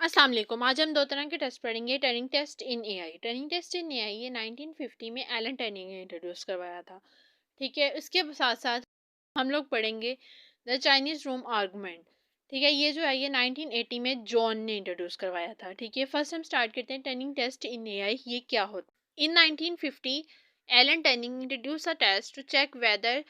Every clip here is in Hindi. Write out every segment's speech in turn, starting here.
अस्सलाम वालेकुम। आज हम दो तरह के टेस्ट पढ़ेंगे। टर्निंग टेस्ट इन एआई। टर्निंग टेस्ट इन एआई ये 1950 में एलन टर्निंग ने इंट्रोड्यूस करवाया था। ठीक है, इसके साथ साथ हम लोग पढ़ेंगे द चाइनीज रूम आर्गूमेंट। ठीक है, ये जो है ये 1980 में जॉन ने इंट्रोड्यूस करवाया था। ठीक है, फर्स्ट हम स्टार्ट करते हैं टर्निंग टेस्ट इन एआई ये क्या होता है। In 1950 Alan Turing introduce a test to check whether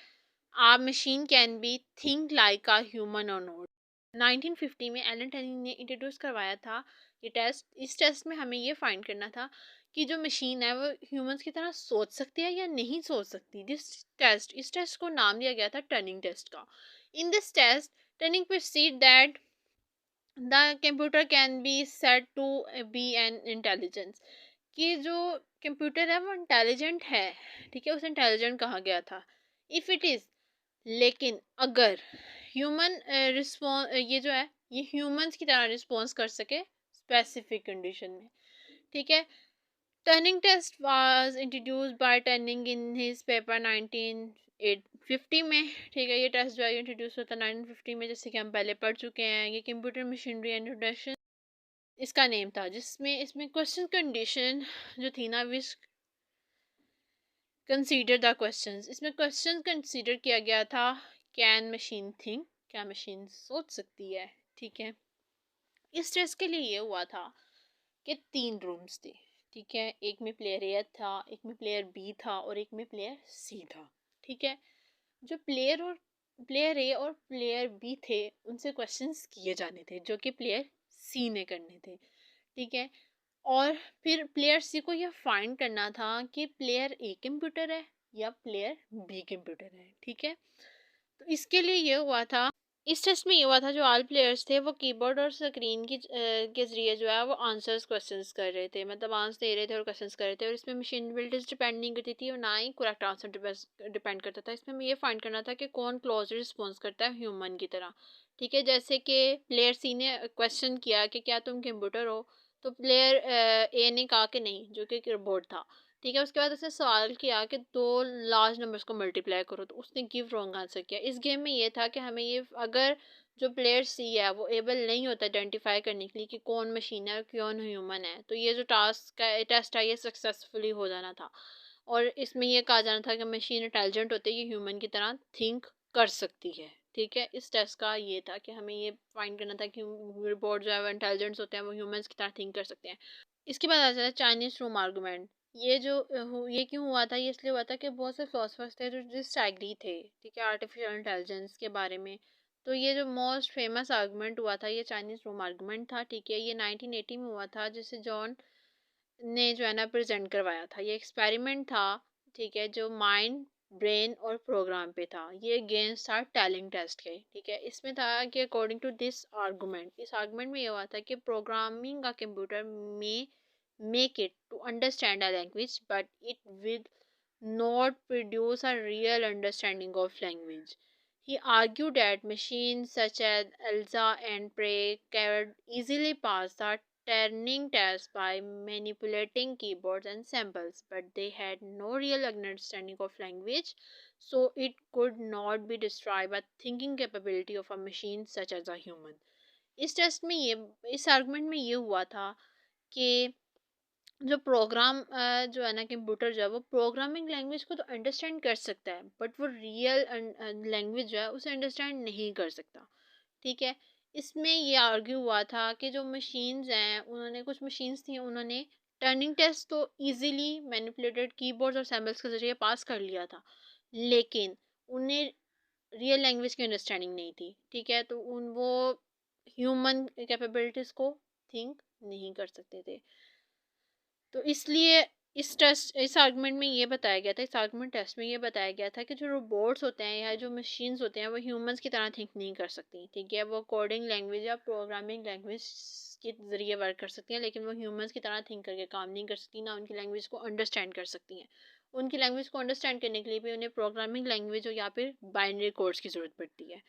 a machine can be think like a human or not। 1950 में एलन टर्निंग ने इंट्रोड्यूस करवाया था ये टेस्ट। इस टेस्ट में हमें ये फाइंड करना था कि जो मशीन है वो ह्यूमंस की तरह सोच सकती है या नहीं सोच सकती। इस टेस्ट को नाम दिया गया था टर्निंग टेस्ट का। In this test Turing perceived that the computer can be said to be an intelligence, कि जो कंप्यूटर है वो इंटेलिजेंट है। ठीक है, उसे इंटेलिजेंट कहा गया था। इफ़ इट इज़, लेकिन अगर ह्यूमन रिस्पॉन्स ये जो है ये ह्यूमंस की तरह रिस्पॉन्स कर सके स्पेसिफिक कंडीशन में। ठीक है, Turing test was introduced by Turing in his paper 1950 में। ठीक है, ये टेस्ट जो है इंट्रोड्यूस होता है 1950 में, जैसे कि हम पहले पढ़ चुके हैं। ये कंप्यूटर मशीनरी इंट्रोडक्शन इसका नेम था, जिसमें इसमें क्वेश्चन कंडीशन जो थी ना विच कंसीडर द क्वेश्चंस, इसमें क्वेश्चन कंसीडर किया गया था। कैन मशीन थिंक, क्या मशीन सोच सकती है। ठीक है, इस टेस्ट के लिए ये हुआ था कि 3 रूम्स थे। ठीक है, एक में प्लेयर ए था, एक में प्लेयर बी था और एक में प्लेयर सी था। ठीक है, जो प्लेयर ए और प्लेयर बी थे उनसे क्वेश्चंस किए जाने थे जो कि प्लेयर सी ने करने थे। ठीक है, और फिर प्लेयर सी को यह फाइंड करना था कि प्लेयर ए कंप्यूटर है या प्लेयर बी कंप्यूटर है। ठीक है, तो इसके लिए ये हुआ था, इस टेस्ट में ये हुआ था जो ऑल प्लेयर्स थे वो कीबोर्ड और स्क्रीन की के ज़रिए जो है वो आंसर्स क्वेश्चंस कर रहे थे, मतलब आंसर दे रहे थे और क्वेश्चंस कर रहे थे। और इसमें मशीन बिल्डर्स डिपेंड नहीं करती थी और ना ही करेक्ट आंसर डिपेंड करता था। इसमें हमें ये फाइंड करना था कि कौन क्लोज रिस्पॉन्स करता है ह्यूमन की तरह। ठीक है, जैसे कि प्लेयर सी ने क्वेश्चन किया कि क्या तुम कंप्यूटर हो, तो प्लेयर ए ने कहा कि नहीं, जो कि कीबोर्ड था। ठीक है, उसके बाद उसने सवाल किया कि दो लार्ज नंबर्स को मल्टीप्लाई करो, तो उसने गिव रॉन्ग आंसर किया। इस गेम में ये था कि हमें ये, अगर जो प्लेयर सी है वो एबल नहीं होता आइडेंटिफाई करने के लिए कि कौन मशीन है और कौन ह्यूमन है, तो ये जो टास्क है टेस्ट है ये सक्सेसफुली हो जाना था। और इसमें ये कहा जाना था कि मशीन इंटेलिजेंट होती है, ये ह्यूमन की तरह थिंक कर सकती है। ठीक है, इस टेस्ट का ये था कि हमें ये फाइंड करना था कि रोबोट जो है वो इंटेलिजेंट्स होते हैं, वो ह्यूमंस की तरह थिंक कर सकते हैं। इसके बाद आ जाता है चाइनीज रूम आर्गूमेंट। ये जो ये क्यों हुआ था, ये इसलिए हुआ था कि बहुत से फिलोसफर्स थे जो जिस एग्री थे, ठीक है, आर्टिफिशियल इंटेलिजेंस के बारे में। तो ये जो मोस्ट फेमस आर्गूमेंट हुआ था ये चाइनीज रूम आर्गूमेंट था। ठीक है, ये 1980 में हुआ था, जिसे जॉन ने जो है ना प्रेजेंट करवाया था। ये एक्सपेरिमेंट था। ठीक है, जो माइंड, ब्रेन और प्रोग्राम पे था। ये अगेंस्ट था टैलेंट टेस्ट के। ठीक है, इसमें था कि अकॉर्डिंग टू दिस आर्गूमेंट, इस आर्गूमेंट में ये हुआ था कि प्रोग्रामिंग का कंप्यूटर में make it to understand a language, but it will not produce a real understanding of language. He argued that machines such as Elsa and Prey could easily pass the Turing test by manipulating keyboards and symbols, but they had no real understanding of language, so it could not be described a thinking capability of a machine such as a human. इस टेस्ट में ये, इस आर्गुमेंट में ये हुआ था कि जो प्रोग्राम जो है ना कंप्यूटर जो है वो प्रोग्रामिंग लैंग्वेज को तो अंडरस्टैंड कर सकता है, बट वो रियल लैंग्वेज जो है उसे अंडरस्टैंड नहीं कर सकता। ठीक है, इसमें ये आर्ग्यू हुआ था कि जो मशीन्स हैं, उन्होंने, कुछ मशीन्स थी, उन्होंने टर्निंग टेस्ट तो इजीली मैनिपुलेटेड कीबोर्ड्स और सैम्बल्स के जरिए पास कर लिया था, लेकिन उन्हें रियल लैंग्वेज की अंडरस्टैंडिंग नहीं थी। ठीक है, तो उन वो ह्यूमन कैपेबिलिटीज़ को थिंक नहीं कर सकते थे। तो इसलिए इस आर्गुमेंट में ये बताया गया था, इस आर्गुमेंट टेस्ट में ये बताया गया था कि जो रोबोट्स होते हैं या जो मशीन्स होते हैं वो ह्यूमंस की तरह थिंक नहीं कर सकती। ठीक है, वो कोडिंग लैंग्वेज या प्रोग्रामिंग लैंग्वेज के ज़रिए वर्क कर सकती हैं, लेकिन वो ह्यूमंस की तरह थिंक करके काम नहीं कर सकती, ना उनकी लैंग्वेज को अंडरस्टैंड कर सकती हैं। उनकी लैंग्वेज को अंडरस्टैंड करने के लिए भी उन्हें प्रोग्रामिंग लैंग्वेज या फिर बाइनरी कोड्स की ज़रूरत पड़ती है।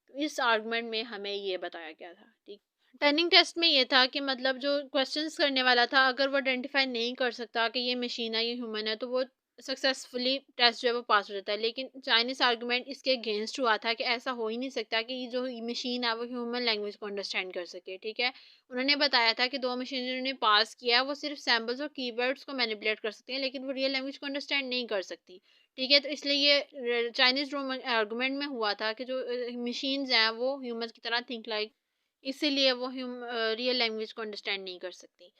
तो इस आर्गुमेंट में हमें ये बताया गया था। ठीक, टर्निंग टेस्ट में ये था कि मतलब जो क्वेश्चंस करने वाला था, अगर वो आइडेंटिफाई नहीं कर सकता कि ये मशीन है ये ह्यूमन है, तो वो सक्सेसफुली टेस्ट जो है वो पास हो जाता है। लेकिन चाइनीज़ आर्गूमेंट इसके अगेंस्ट हुआ था कि ऐसा हो ही नहीं सकता कि ये जो मशीन है वो ह्यूमन लैंग्वेज को अंडरस्टैंड कर सके, ठीक है। उन्होंने बताया था कि 2 मशीन जिन्होंने पास किया वो सिर्फ सैम्पल्स और कीवर्ड्स को मैनिपुलेट कर सकती हैं, लेकिन वो रियल लैंग्वेज को अंडरस्टैंड नहीं कर सकती, ठीक है। तो इसलिए ये चाइनीज़ आर्गूमेंट में हुआ था कि जो मशीन्स हैं वो ह्यूमन की तरह थिंक लाइक, इसीलिए वो रियल लैंग्वेज को अंडरस्टैंड नहीं कर सकती।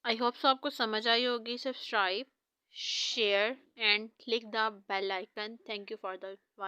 आई होप सो आपको समझ आई होगी। Subscribe, share and click the bell icon. Thank you for the watch.